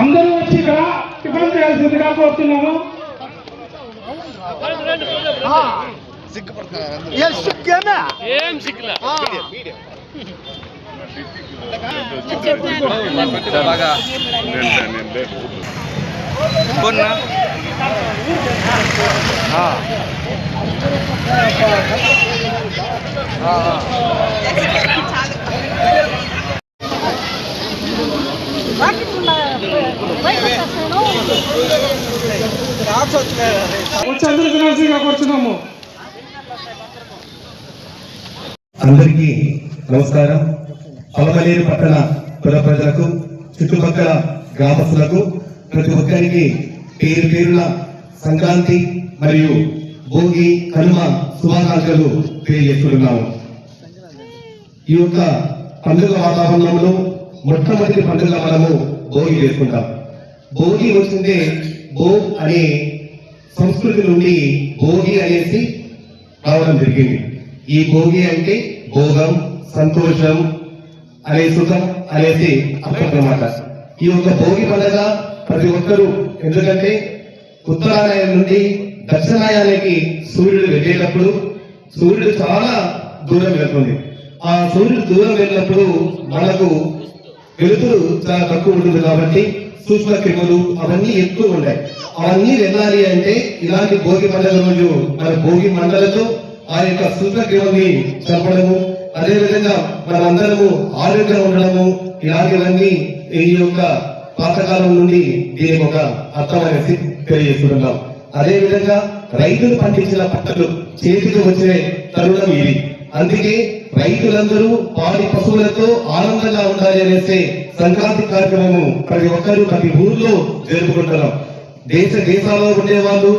అందరూ వచ్చి ఇక్కడ టిఫిన్ చేయాల్సిందిగా కోరుతున్నాము. అందరికీ నమస్కారం. పొలమనేరు పట్టణ కుల ప్రజలకు, చుట్టుపక్కల గ్రామస్తులకు, ప్రతి ఒక్కరికి పేరు పేరున సంక్రాంతి మరియు భోగి, కనుమ శుభాకాంక్షలు తెలియజేస్తున్నాము. ఈ యొక్క పండుగ వాతావరణంలో మొట్టమొదటి పండుగ మనము భోగి చేసుకుంటాం. భోగి వచ్చిందే భో అనే సంస్కృతి నుండి భోగి అనేసి రావడం జరిగింది. ఈ భోగి అంటే భోగం, సంతోషం అనే సుఖం అనేసి అర్థమన్నమాట. ఈ యొక్క భోగి పండుగ ప్రతి ఒక్కరూ, ఎందుకంటే ఉత్తరాయణం నుండి దక్షిణాయనానికి సూర్యుడు వెళ్ళేటప్పుడు సూర్యుడు చాలా దూరం వెళ్తుంది. ఆ సూర్యుడు దూరం వెళ్ళినప్పుడు మనకు వెలుతురు చాలా తక్కువ ఉంటుంది కాబట్టి సూక్ష్మ క్రిములు అవన్నీ ఎక్కువ ఉన్నాయి. అవన్నీ వెళ్ళాలి అంటే ఇలాంటి భోగి పండుగ రోజు మన భోగి మండలతో ఆ యొక్క సూక్ష్మ క్రిముల్ని చంపడము, అదేవిధంగా మనమందరము ఆరోగ్యంగా ఉండడము, ఇలాంటివన్నీ ఈ యొక్క పాతకాలం నుండి దీనికి ఒక అర్థం అనేసి తెలియజేస్తున్నాం. అదేవిధంగా రైతులు పండించిన పంటలు చేతికి వచ్చే తరుణం ఇది. అందుకే రైతులందరూ పాడి పశువులతో ఆనందంగా ఉండాలి అనేసి సంక్రాంతి కార్యక్రమము ప్రతి ఒక్కరూ ప్రతి ఊర్లో జరుపుకుంటున్నాం. దేశాల్లో ఉండేవాళ్ళు,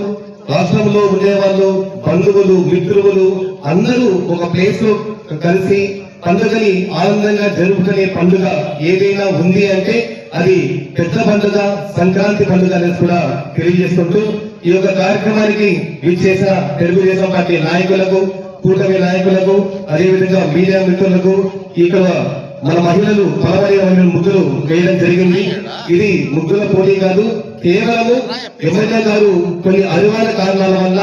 రాష్ట్రంలో ఉండేవాళ్ళు, బంధువులు, మిత్రులు అందరూ ఒక ప్లేస్ లో కలిసి పండుగని ఆనందంగా జరుపుకునే పండుగ ఏదైనా ఉంది అంటే అది పెద్ద పండుగ సంక్రాంతి పండుగ అనేది కూడా తెలియజేసుకుంటూ ఈ యొక్క కార్యక్రమానికి విచ్చేసిన తెలుగుదేశం పార్టీ నాయకులకు, కూటమి నాయకులకు, అదేవిధంగా మీడియా మిత్రులకు, ఇక్కడ మన మహిళలు పొలమనేరు ముగ్గులు వేయడం జరిగింది. ఇది ముగ్గుల పోటీ కాదు, కేవలము ఎమ్మెల్యే గారు కొన్ని అనివార్య కారణాల వల్ల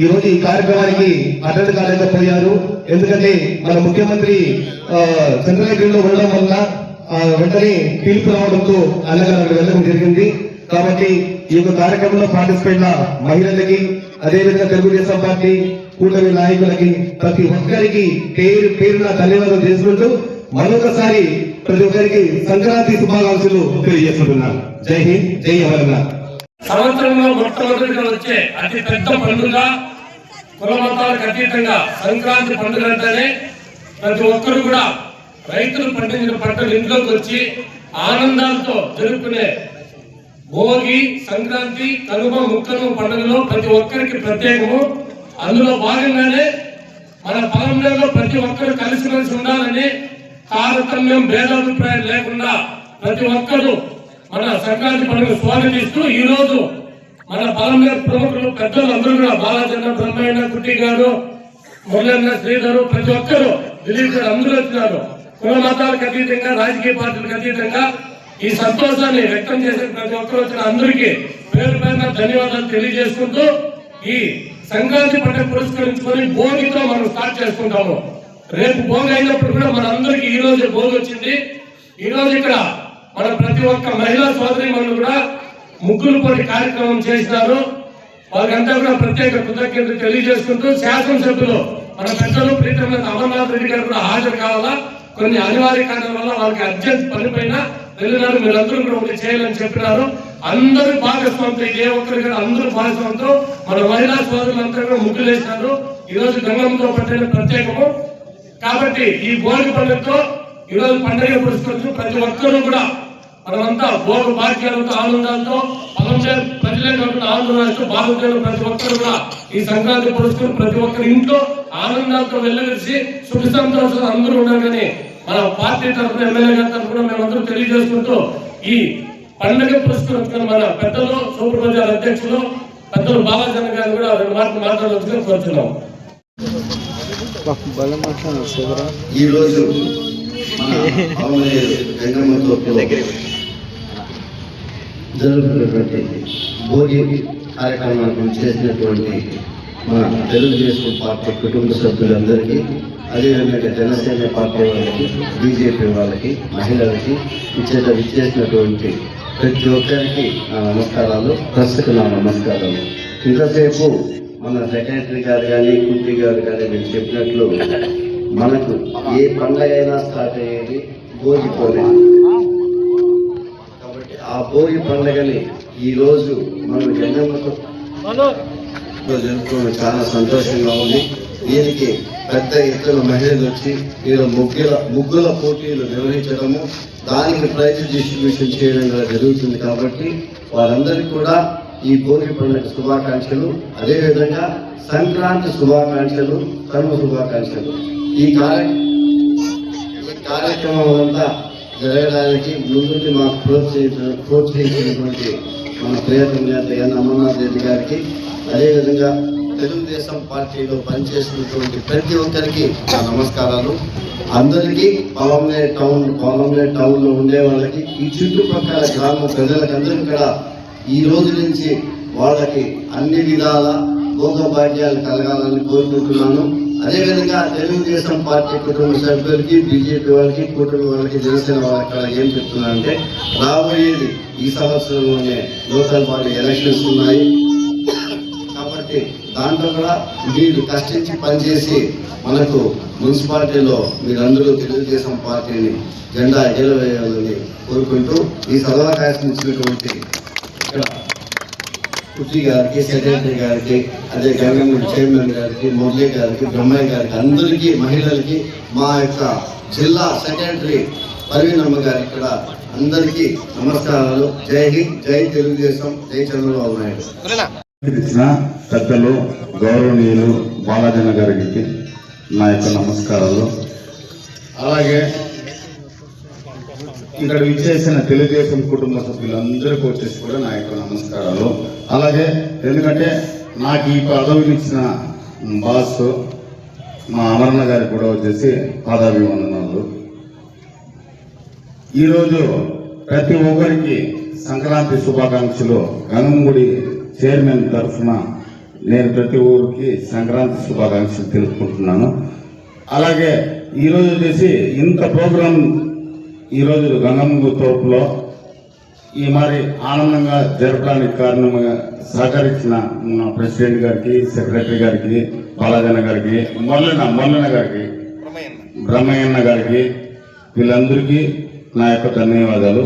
ఈ రోజు ఈ కార్యక్రమానికి అటెండ్ కాలేకపోయారు. ఎందుకంటే మన ముఖ్యమంత్రి చంద్రగిరిలో ఉండడం వల్ల వెంటనే పిలుపు రావడంతో అన్నగారు వెళ్ళడం జరిగింది. కాబట్టి ఈ యొక్క కార్యక్రమంలో పార్టిసిపేట్ మహిళలకి, అదేవిధంగా తెలుగుదేశం పార్టీ కూటమి నాయకులకి, ప్రతి ఒక్కరికి పేరు పేరున ధన్యవాదాలు చేసుకుంటూ మరొకసారి ప్రతి ఒక్కరికి సంక్రాంతి శుభాకాంక్షలు తెలియజేస్తున్నాను. జై హింద్, జై అమరనాథ్. సంవత్సరంలో మొట్టమొదటిగా వచ్చే అతి పెద్ద పండుగ, కుల మతాలకు అతీతంగా సంక్రాంతి పండుగ అంటేనే ప్రతి ఒక్కరు కూడా రైతులు పండించిన పంటలు ఇంట్లోకి వచ్చి ఆనందాలతో జరుపుకునే భోగి, సంక్రాంతి, కనుమ, ముక్కను పండుగలో ప్రతి ఒక్కరికి ప్రత్యేకము. అందులో భాగంగానే మన పొలంలో ప్రతి ఒక్కరు కలిసిమెలిసి ఉండాలని, తారతమ్యం భేదాభిప్రాయం లేకుండా ప్రతి ఒక్కరూ మన సంక్రాంతి పండుగ స్వాగతిస్తూ ఈ రోజు మన పొలంలో ప్రముఖులు పెద్దలు అందరూ కూడా బాలాచంద్ర, బ్రహ్మయ్య, కుట్టి గారు, మురళన్న, శ్రీధరు, ప్రతి ఒక్కరు, దిలీప్ గారు అందరూ వచ్చినారు. కుల మతాలకు అతీతంగా, రాజకీయ పార్టీలకు అతీతంగా ఈ సంతోషాన్ని వ్యక్తం చేసే ప్రతి ఒక్కరు వచ్చిన అందరికీ పేరు పేరున ధన్యవాదాలు తెలియజేసుకుంటూ ఈ సంక్రాంతి పండుగ పురస్కరించుకొని భోగితో మనం స్టార్ట్ చేసుకుంటాము. రేపు భోగి అయినప్పుడు కూడా మన అందరికీ ఈ రోజు భోగి వచ్చింది. ఈ రోజు ఇక్కడ మన ప్రతి ఒక్క మహిళా సోదరి మనులు కూడా ముగ్గులు పోటీ కార్యక్రమం చేసినారు. వాళ్ళకంతా కూడా ప్రత్యేక కృతజ్ఞతలు తెలియజేసుకుంటూ శాసనసభ్యులు మన పెద్దలు ప్రీతమైన అమర్నాథ్ రెడ్డి గారు కూడా హాజరు కావాలా, కొన్ని అనివార్య కారణాల వల్ల వాళ్ళకి అర్జెంట్ పని పైన వెళ్ళినారు. మీరందరూ కూడా ఒకటి చేయాలని చెప్పినారు. అందరూ భాగస్వామితో, ఏ ఒక్కరు కూడా అందరూ భాగస్వామితో మన మహిళా సోదరులందరూ కూడా ముగ్గులు వేసినారు. ఈ రోజు గంగమ్మతో పట్టిన ప్రత్యేకము కాబట్టి ఈ భోగి పండుగతో ఈ రోజు పండుగ పురస్కరించు ప్రతి ఒక్కరూ కూడా మనమంతా భోగ భాగ్యాలతో ఆనందాలతో ప్రజలే కాకుండా ఆనందాలతో బాగుంటారు. ప్రతి ఒక్కరు కూడా ఈ సంక్రాంతి పురస్కరించి ప్రతి ఒక్కరి ఇంట్లో ఆనందాలతో వెళ్ళవేసి సుఖ సంతోషాలు అందరూ ఉండాలని మన పార్టీ తరఫున, ఎమ్మెల్యే గారి తరఫున మేమందరూ తెలియజేసుకుంటూ ఈ పండుగ పురస్కరించుకుని మన పెద్దలు సూపర్ బజార్ అధ్యక్షులు పెద్దలు బాలాజన గారు కూడా 2 మాటలు మాట్లాడవలసిందిగా కోరుతున్నాం. ఈ రోజు జరుగుతున్నటువంటి భోగి కార్యక్రమాన్ని చేసినటువంటి మన తెలుగుదేశం పార్టీ కుటుంబ సభ్యులందరికీ, అదేవిధంగా జనసేన పార్టీ వాళ్ళకి, బీజేపీ వాళ్ళకి, మహిళలకి విచ్చేసినటువంటి ప్రతి ఒక్కరికి నా నమస్కారాలు, ప్రస్తుతం నా నమస్కారాలు. ఇంతసేపు మన సెక్రటరీ గారు కానీ, కుంటి గారు కానీ మీరు చెప్పినట్లు మనకు ఏ పండుగ అయినా స్టార్ట్ అయ్యేది భోగితోనే. కాబట్టి ఆ భోగి పండుగని ఈరోజు మనం జన్మతో జరుపుకోవడం చాలా సంతోషంగా ఉంది. దీనికి పెద్ద ఎత్తున మహిళలు వచ్చి ముగ్గుల పోటీలు నిర్వహించడము, దానికి ప్రైజ్ డిస్ట్రిబ్యూషన్ చేయడం జరుగుతుంది. కాబట్టి వారందరికీ కూడా ఈ భోగి పండుగ శుభాకాంక్షలు, అదేవిధంగా సంక్రాంతి శుభాకాంక్షలు, కర్మ శుభాకాంక్షలు. ఈ కార్యక్రమం అంతా జరగడానికి ముందుండి మాకు ప్రోత్సహించినటువంటి మన ప్రియతమ నేత ఎన్ అమర్నాథ్ రెడ్డి గారికి, అదేవిధంగా తెలుగుదేశం పార్టీలో పనిచేసినటువంటి ప్రతి ఒక్కరికి నా నమస్కారాలు. అందరికీ పాలంనేర్ టౌన్లో ఉండే వాళ్ళకి, ఈ చుట్టుపక్కల గ్రామ ప్రజలకందరికీ కూడా ఈ రోజు నుంచి వాళ్ళకి అన్ని విధాల భోగభాగ్యాలు కలగాలని కోరుకుంటున్నాను. అదేవిధంగా తెలుగుదేశం పార్టీ కుటుంబ సభ్యులకి, బీజేపీ వాళ్ళకి, కూటమి వాళ్ళకి, జనసేన వాళ్ళకి కూడా ఏం చెప్తున్నానంటే, రాబోయేది ఈ సంవత్సరంలోనే లోకల్ బాడీ ఎలక్షన్స్ ఉన్నాయి. కాబట్టి దాంట్లో కూడా మీరు కష్టించి పనిచేసి మనకు మున్సిపాలిటీలో మీరందరూ తెలుగుదేశం పార్టీని జెండా ఎగరవేయాలని కోరుకుంటూ ఈ సదవకాశం ఇచ్చినటువంటి ఇక్కడ కుట్టి గారికి, సెక్రటరీ గారికి, అదే గంగమ్మ చైర్మన్ గారికి, మురళీ గారికి, బ్రహ్మయ్య గారికి, అందరికీ మహిళలకి, మా యొక్క జిల్లా సెక్రటరీ పర్వీనమ్మ గారికి కూడా అందరికీ నమస్కారాలు. జై హింద్, జై తెలుగుదేశం, జై చంద్రబాబు నాయుడు. ఇచ్చిన పెద్దలు గౌరవనీయులు బాలాజన గారికి నా యొక్క నమస్కారాలు. అలాగే ఇక్కడ విచ్చేసిన తెలుగుదేశం కుటుంబ సభ్యులందరికీ వచ్చేసి కూడా నా యొక్క నమస్కారాలు. అలాగే ఎందుకంటే నాకు ఈ పదవిని ఇచ్చిన బాస్ మా అమరణ గారికి కూడా వచ్చేసి పాదాభివందనాలు. ఈరోజు ప్రతి ఒక్కరికి సంక్రాంతి శుభాకాంక్షలు. గంగంగుడి చైర్మన్ తరఫున నేను ప్రతి ఊరికి సంక్రాంతి శుభాకాంక్షలు తెలుపుకుంటున్నాను. అలాగే ఈరోజు వచ్చేసి ఇంత ప్రోగ్రాం ఈరోజు గంగమ్మ తోపులో ఈ మరి ఆనందంగా జరపడానికి కారణంగా సహకరించిన మన ప్రెసిడెంట్ గారికి, సెక్రటరీ గారికి, బాలాజన గారికి, మొల్లన గారికి, బ్రహ్మయ్యన్న గారికి, వీళ్ళందరికీ నా యొక్క ధన్యవాదాలు.